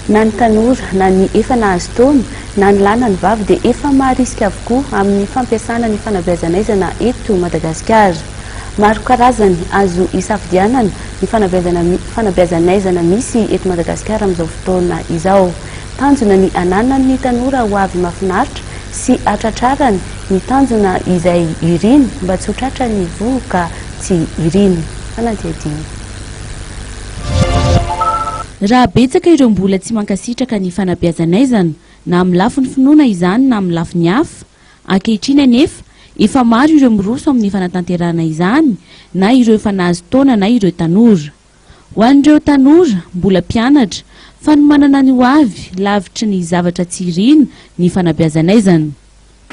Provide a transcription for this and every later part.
na ny tanora na ny efa nahazo taona na ny lahy na ny vavy dia efa maharisika avokoa amin'ny fampiasana ny fanabeazana aizana eto Madagasikara. Maro karazany azo isafidianana ny fanabeazana aizana misy eto Madagasikara amin'izao fotoana izao. Tanjona ny ananan'ny tanora ho avy mahafinaritra sy atratrarany ny tanjona izay iriny mba tsy ho tratra ny voka tsy iriny. Fanadihadihana. Raha betsaka ireo mbola tsy mankasitraka ny fanabeazana aizana na amin'ny lafiny finoana izany na amin'ny lafiny hafa, ankehitriny anefa efa maro ireo miroso amin'ny fanatanterahana izany na ireo efa nahazo taona na ireo tanora. Ho an'ireo tanora mbola mpianatra fa ny manana ny ho avy lavitry ny zavatra tsy iriny ny fanabeazana aizana.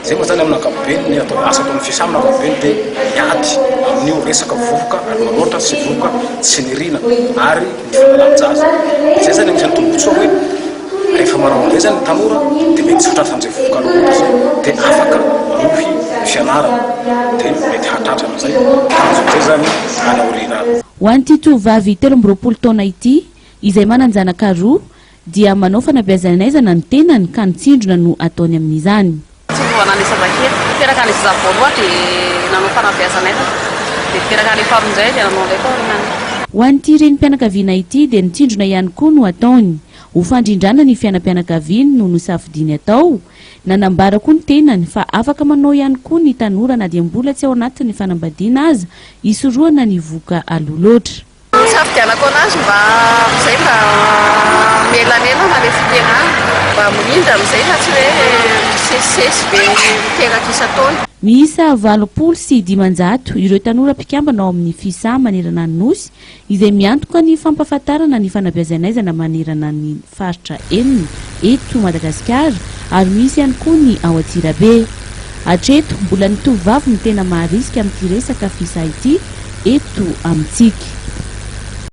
Zay moa zany amin'ny ankapobeny ny atao asa ataon'ny fisamina ankapobeny dia miady amin'io resaka vovoka ary manoatra sy vovoka tsy nirina ary ny fanalamin-jaza. Zay zany anisan'ny tombotsoa hoe rehefa manao an'izay zany ny tanora dia mety tsy hotratra amin'izay vovoka loatra zay dia afaka manohy fianarana dia mety hatratra amin'izay tanjona zay zany anaoriana. Ho an'ity tovovavy 13 taona ity izay manan-janaka roa dia manao fanabeazana aizana ny tenany ka nitsindrona no ataony amin'izany. Ho an'ity renim-pianakaviana ity dia nitsindrona ihany koa no ataony. Ho fandrindrana ny fianam-pianakaviana no nosafidiany atao. Nanambara koa ny tenany fa afaka manao ihany koa ny tanora na dia mbola tsy ao anatin'ny fanambadiana aza isoroana ny voka aloha loatra. Safidianako anazy mba amin'izay mba melanelana ilay fipianana mba mirindra amin'izay fa tsy hoe sesisesy be miteraka isan-taona. Miisa 80 sy 500 ireo tanora mpikambana ao amin'ny fisa manerana ny nosy izay miantoka ny fampahafantarana ny fanabeazana aizana manerana ny faritra enina eto Madagasikara ary misy ihany koa ny ao Antsirabe. Hatreto mbola ny tovovavy no tena maharisika amin'ity resaka fisa ity eto amintsika.